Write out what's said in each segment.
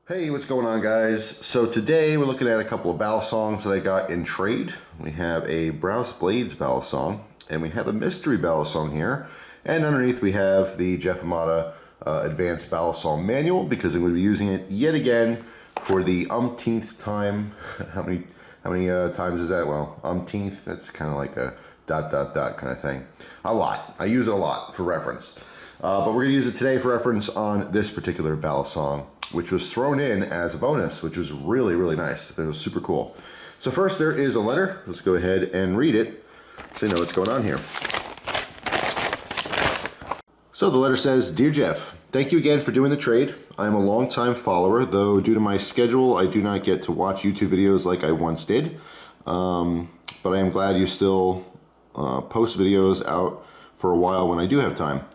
Hey, what's going on, guys? So today we're looking at a couple of Balisongs that I got in trade. We have a Brous Blades Balisong, and we have a mystery Balisong here. And underneath we have the Jeff Imada Advanced Balisong Manual, because I'm going to be using it yet again for the umpteenth time. How many times is that? Well, umpteenth, that's kind of like a ... kind of thing. A lot. I use it a lot for reference. But we're going to use it today for reference on this particular Balisong, which was thrown in as a bonus, which was really, really nice. It was super cool. So first there is a letter. Let's go ahead and read it so you know what's going on here. So the letter says, "Dear Jeff, thank you again for doing the trade. I am a long-time follower, though due to my schedule, I do not get to watch YouTube videos like I once did. But I am glad you still post videos out for a while when I do have time.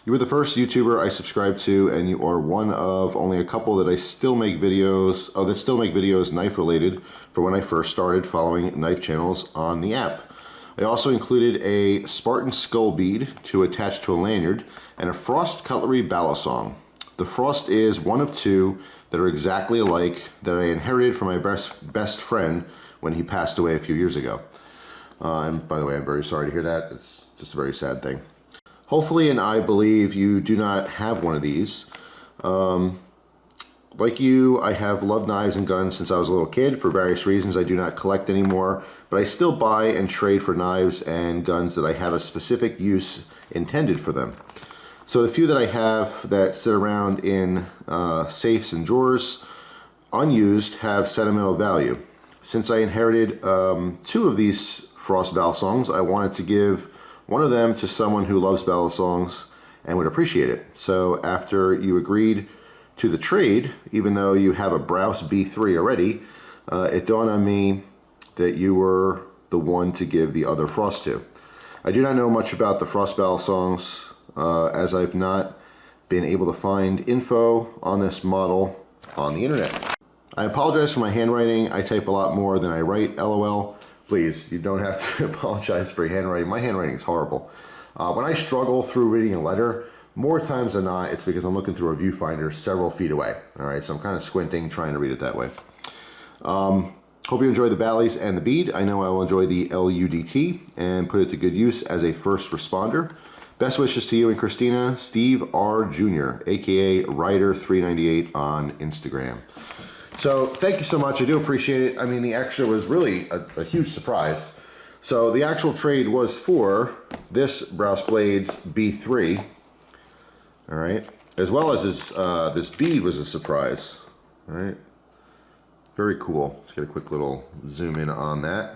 You were the first YouTuber I subscribed to, and you are one of only a couple that still make videos knife related for when I first started following knife channels on the app. I also included a Spartan skull bead to attach to a lanyard and a Frost Cutlery Balisong. The Frost is one of two that are exactly alike that I inherited from my best friend when he passed away a few years ago. And by the way, I'm very sorry to hear that. It's just a very sad thing. Hopefully, and I believe you do not have one of these. Like you, I have loved knives and guns since I was a little kid. For various reasons, I do not collect anymore, but I still buy and trade for knives and guns that I have a specific use intended for them. So the few that I have that sit around in safes and drawers, unused, have sentimental value. Since I inherited two of these Frost Balisongs, I wanted to give one of them to someone who loves Balisongs and would appreciate it. So after you agreed to the trade, even though you have a Brous B3 already, it dawned on me that you were the one to give the other Frost to. I do not know much about the Frost Balisongs, as I've not been able to find info on this model on the internet. I apologize for my handwriting. I type a lot more than I write, LOL. Please, you don't have to apologize for your handwriting. My handwriting is horrible. When I struggle through reading a letter, more times than not, it's because I'm looking through a viewfinder several feet away. All right, so I'm kind of squinting, trying to read it that way. Hope you enjoy the Balis and the bead. I know I will enjoy the LUDT and put it to good use as a first responder. Best wishes to you and Christina, Steve R. Jr., aka Ryder398 on Instagram." So thank you so much. I do appreciate it. I mean, the extra was really a huge surprise. So the actual trade was for this Brous Blades B3, all right, as well as this bead was a surprise, all right. Very cool. Let's get a quick little zoom in on that.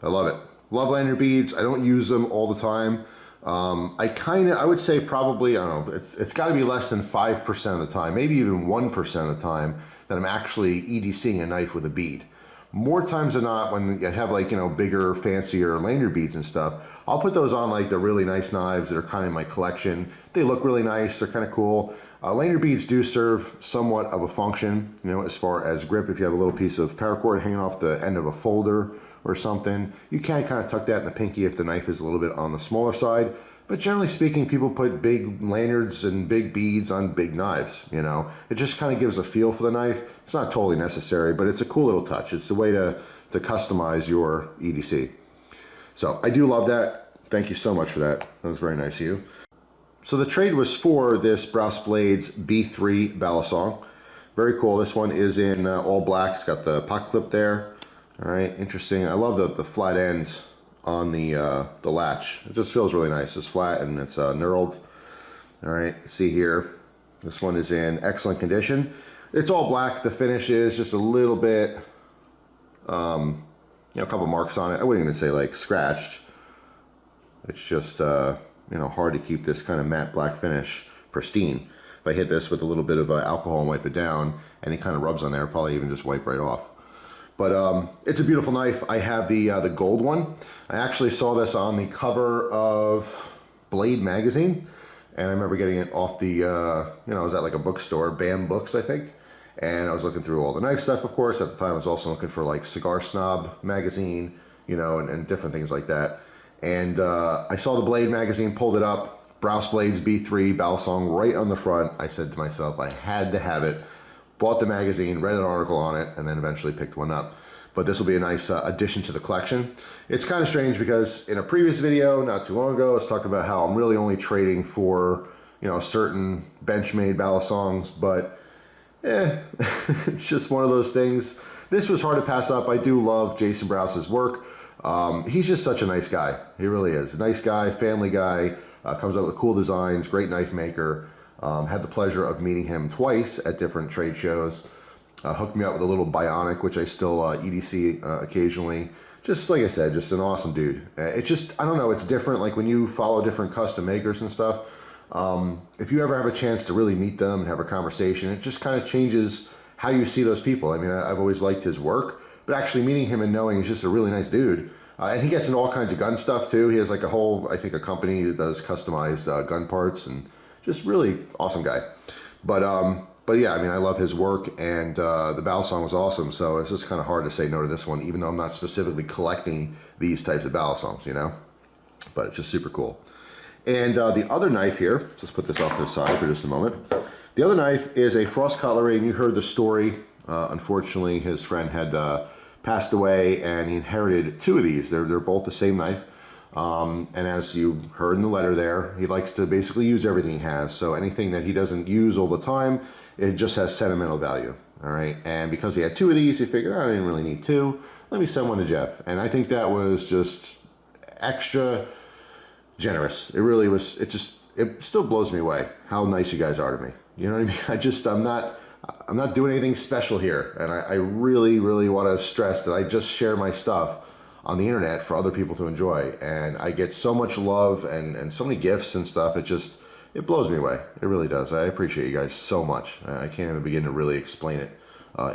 I love it. Love lanyard beads. I don't use them all the time. I would say probably, I don't know, it's got to be less than 5% of the time, maybe even 1% of the time that I'm actually EDCing a knife with a bead. More times than not, when you have, like, you know, bigger, fancier lanyard beads and stuff, I'll put those on like the really nice knives that are kind of in my collection. They look really nice, they're kind of cool. Lanyard beads do serve somewhat of a function, you know, as far as grip. If you have a little piece of paracord hanging off the end of a folder or something, you can kind of tuck that in the pinky if the knife is a little bit on the smaller side. But generally speaking, people put big lanyards and big beads on big knives, you know. It just kind of gives a feel for the knife. It's not totally necessary, but it's a cool little touch. It's a way to customize your EDC. So I do love that. Thank you so much for that. That was very nice of you. So the trade was for this Brous Blades B3 Balisong. Very cool. This one is in all black. It's got the pocket clip there. All right, interesting. I love the flat end on the latch. It just feels really nice. It's flat and it's knurled. All right, see here, this one is in excellent condition. It's all black. The finish is just a little bit, you know, a couple marks on it. I wouldn't even say like scratched. It's just, you know, hard to keep this kind of matte black finish pristine. If I hit this with a little bit of alcohol and wipe it down, and it kind of rubs on there, probably even just wipe right off. But it's a beautiful knife. I have the gold one. I actually saw this on the cover of Blade magazine, and I remember getting it off the, you know, I was at like a bookstore, BAM Books, I think, and I was looking through all the knife stuff, of course. At the time, I was also looking for like Cigar Snob magazine, you know, and different things like that. And I saw the Blade magazine, pulled it up, Brous Blades B3 Balisong right on the front. I said to myself, I had to have it. bought the magazine, read an article on it, and then eventually picked one up. But this will be a nice addition to the collection. It's kind of strange because in a previous video, not too long ago, I was talking about how I'm really only trading for, you know, certain Benchmade Balisongs, but it's just one of those things. This was hard to pass up. I do love Jason Brous's work. He's just such a nice guy. He really is. A nice guy, family guy, comes up with cool designs, great knife maker. Had the pleasure of meeting him twice at different trade shows. Hooked me up with a little Bionic, which I still EDC occasionally. Just like I said, just an awesome dude. It's just, I don't know, it's different. Like when you follow different custom makers and stuff, if you ever have a chance to really meet them and have a conversation, it just kind of changes how you see those people. I mean, I've always liked his work, but actually meeting him and knowing he's just a really nice dude. And he gets into all kinds of gun stuff too. He has like a whole, I think, a company that does customized gun parts, and just really awesome guy. But yeah, I mean, I love his work, and the Balisong was awesome, so it's just kind of hard to say no to this one, even though I'm not specifically collecting these types of Balisongs, you know? But it's just super cool. And the other knife here, let's put this off to the side for just a moment. The other knife is a Frost Cutlery, and you heard the story. Unfortunately, his friend had passed away, and he inherited two of these. They're both the same knife. And as you heard in the letter there, he likes to basically use everything he has. So anything that he doesn't use all the time, it just has sentimental value, all right? And because he had two of these, he figured, oh, I didn't really need two. Let me send one to Jeff. And I think that was just extra generous. It really was. It still blows me away how nice you guys are to me. You know what I mean? I'm not doing anything special here. And I really, really want to stress that I just share my stuff on the internet for other people to enjoy. And I get so much love and so many gifts and stuff. It blows me away. It really does. I appreciate you guys so much. I can't even begin to really explain it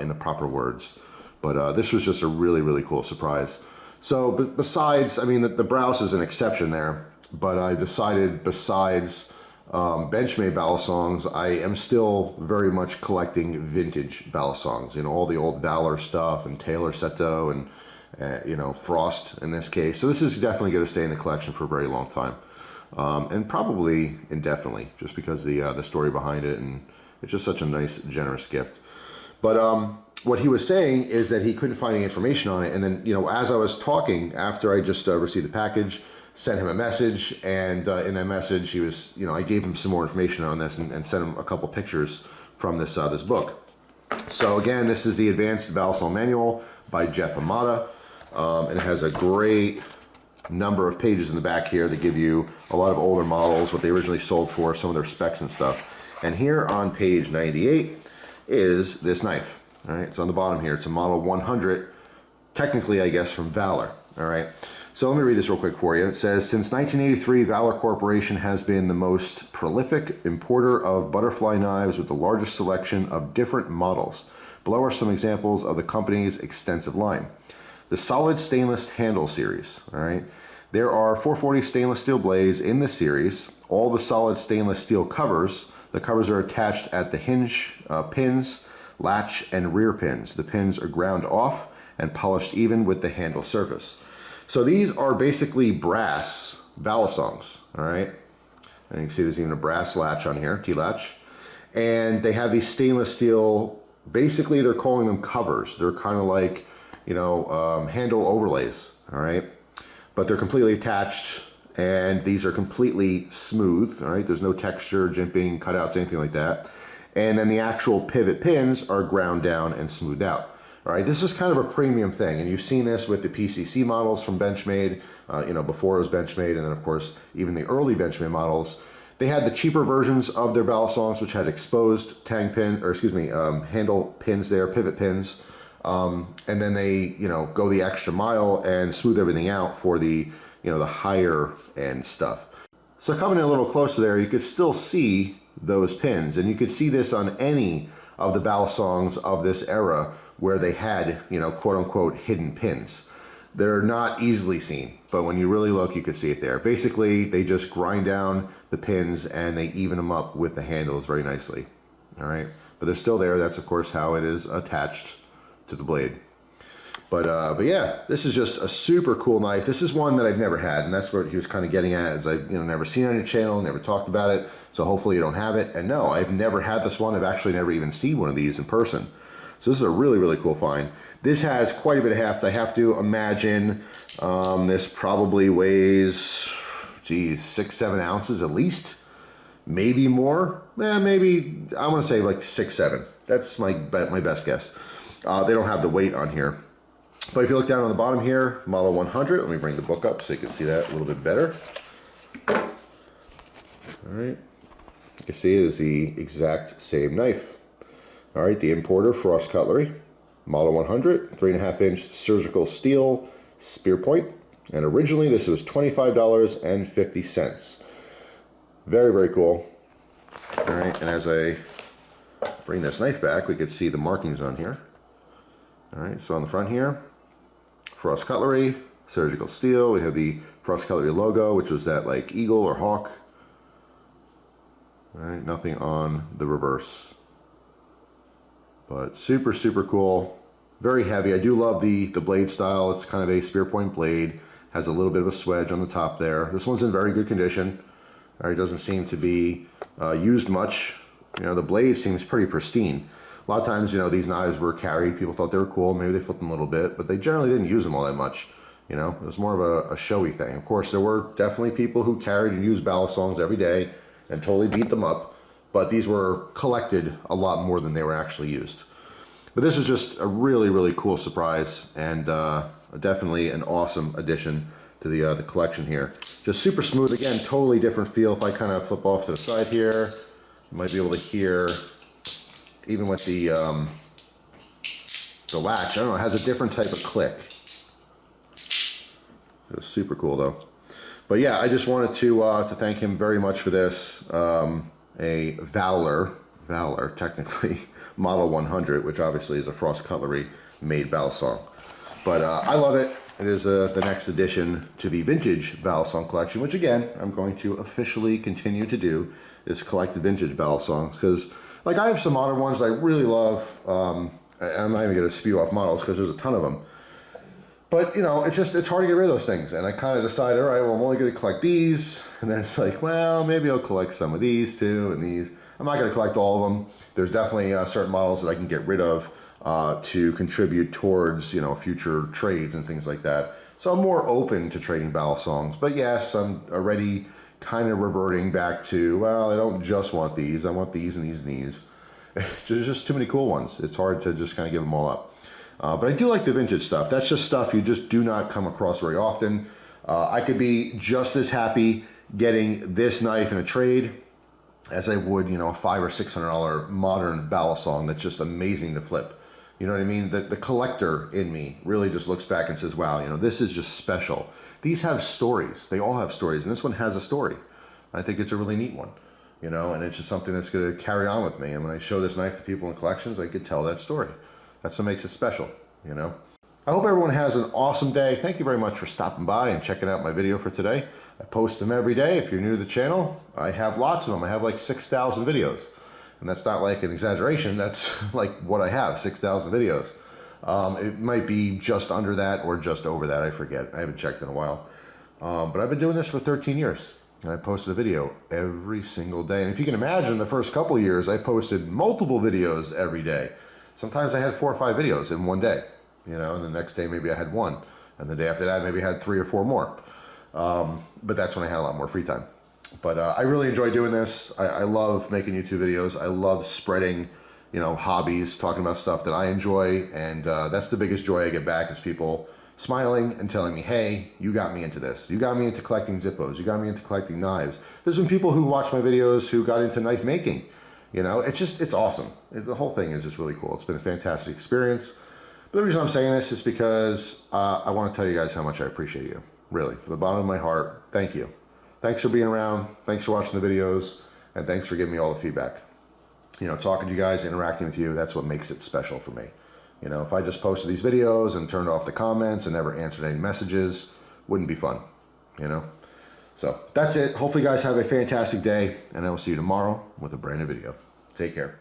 in the proper words. But this was just a really, really cool surprise. So besides, I mean, the Brous is an exception there, but I decided besides Benchmade Balisongs, I am still very much collecting vintage Balisongs. You know, all the old Valor stuff and Taylor Seto and, you know, Frost in this case. So this is definitely going to stay in the collection for a very long time. And probably indefinitely, just because the story behind it, and it's just such a nice, generous gift. But what he was saying is that he couldn't find any information on it, and then, you know, as I was talking, after I just received the package, sent him a message, and in that message, he was, you know, I gave him some more information on this and sent him a couple pictures from this this book. So again, this is the Advanced Balisong Manual by Jeff Imada, and it has a great number of pages in the back here that give you a lot of older models, what they originally sold for, some of their specs and stuff. And here on page 98 is this knife. All right, it's on the bottom here. It's a model 100, technically, I guess, from Valor. All right, so let me read this real quick for you. It says, since 1983, Valor Corporation has been the most prolific importer of butterfly knives with the largest selection of different models. Below are some examples of the company's extensive line. The solid stainless handle series, all right? There are 440 stainless steel blades in the series. All the solid stainless steel covers, the covers are attached at the hinge pins, latch, and rear pins. The pins are ground off and polished even with the handle surface. So these are basically brass Balisongs, all right? And you can see there's even a brass latch on here, T-latch. And they have these stainless steel, basically they're calling them covers. They're kind of like, you know, handle overlays, all right? But they're completely attached, and these are completely smooth, all right? There's no texture, jimping, cutouts, anything like that. And then the actual pivot pins are ground down and smoothed out, all right? This is kind of a premium thing, and you've seen this with the PCC models from Benchmade, you know, before it was Benchmade, and then of course, even the early Benchmade models. They had the cheaper versions of their Balisongs, which had exposed handle pins there, pivot pins. And then they, you know, go the extra mile and smooth everything out for the, you know, the higher end stuff. So coming in a little closer there, you could still see those pins, and you could see this on any of the Balisongs of this era where they had, you know, quote unquote hidden pins. They're not easily seen, but when you really look, you can see it there. Basically, they just grind down the pins and they even them up with the handles very nicely. All right, but they're still there. That's of course how it is attached to the blade. But yeah, this is just a super cool knife. This is one that I've never had, and that's what he was kind of getting at, is I've never seen it on your channel, never talked about it, so hopefully you don't have it. And no, I've never had this one. I've actually never even seen one of these in person. So this is a really, really cool find. This has quite a bit of heft. I have to imagine this probably weighs, geez, 6-7 ounces at least. Maybe more. Maybe, I want to say like 6-7. That's my best guess. They don't have the weight on here. But if you look down on the bottom here, model 100, let me bring the book up so you can see that a little bit better. All right, you can see it is the exact same knife. All right, the importer, Frost Cutlery, model 100, 3.5-inch surgical steel spear point. And originally this was $25.50. Very, very cool. All right, and as I bring this knife back, we can see the markings on here. All right, so on the front here, Frost Cutlery, surgical steel. We have the Frost Cutlery logo, which was that like eagle or hawk. All right, nothing on the reverse. But super, super cool. Very heavy. I do love the blade style. It's kind of a spear point blade. Has a little bit of a swedge on the top there. This one's in very good condition. All right, doesn't seem to be used much. The blade seems pretty pristine. A lot of times, these knives were carried. People thought they were cool. Maybe they flipped them a little bit, but they generally didn't use them all that much. It was more of a showy thing. Of course, there were definitely people who carried and used Balisongs every day and totally beat them up, but these were collected a lot more than they were actually used. But this is just a really, really cool surprise, and definitely an awesome addition to the collection here. Just super smooth. Again, totally different feel. If I kind of flip off to the side here, you might be able to hear, even with the latch, I don't know, it has a different type of click. It was super cool though. But yeah, I just wanted to thank him very much for this. A Valor technically, model 100, which obviously is a Frost Cutlery made Balisong. But I love it. It is the next addition to the vintage Balisong collection, which again, I'm going to officially continue to do, is collect the vintage Balisongs, because like I have some modern ones that I really love. I'm not even going to spew off models because there's a ton of them. But it's hard to get rid of those things. And I kind of decided, all right, well, I'm only going to collect these. And then it's like, well, maybe I'll collect some of these too, and these. I'm not going to collect all of them. There's definitely certain models that I can get rid of to contribute towards, future trades and things like that. So I'm more open to trading Balisongs. But yes, I'm already kind of reverting back to, well, I don't just want these. I want these and these and these. There's just too many cool ones. It's hard to just kind of give them all up. But I do like the vintage stuff. That's just stuff you just do not come across very often. I could be just as happy getting this knife in a trade as I would, a $500 or $600 modern Balisong that's just amazing to flip. You know what I mean? The collector in me really just looks back and says, wow, this is just special. These have stories. They all have stories, and this one has a story. I think it's a really neat one, and it's just something that's going to carry on with me. And when I show this knife to people in collections, I could tell that story. That's what makes it special, I hope everyone has an awesome day. Thank you very much for stopping by and checking out my video for today. I post them every day. If you're new to the channel, I have lots of them. I have like 6,000 videos. And that's not like an exaggeration. That's like what I have, 6,000 videos. It might be just under that or just over that. I forget. I haven't checked in a while. But I've been doing this for 13 years. And I posted a video every single day. And if you can imagine, the first couple of years, I posted multiple videos every day. Sometimes I had 4 or 5 videos in one day. And the next day maybe I had 1. And the day after that, maybe I had 3 or 4 more. But that's when I had a lot more free time. But I really enjoy doing this. I love making YouTube videos. I love spreading, hobbies, talking about stuff that I enjoy. And that's the biggest joy I get back, is people smiling and telling me, hey, you got me into this. You got me into collecting Zippos. You got me into collecting knives. There's been people who watch my videos who got into knife making. It's awesome. The whole thing is just really cool. It's been a fantastic experience. But the reason I'm saying this is because I want to tell you guys how much I appreciate you. Really, from the bottom of my heart, thank you. Thanks for being around. Thanks for watching the videos. And thanks for giving me all the feedback. Talking to you guys, interacting with you, that's what makes it special for me. If I just posted these videos and turned off the comments and never answered any messages, wouldn't be fun, So that's it. Hopefully you guys have a fantastic day, and I will see you tomorrow with a brand new video. Take care.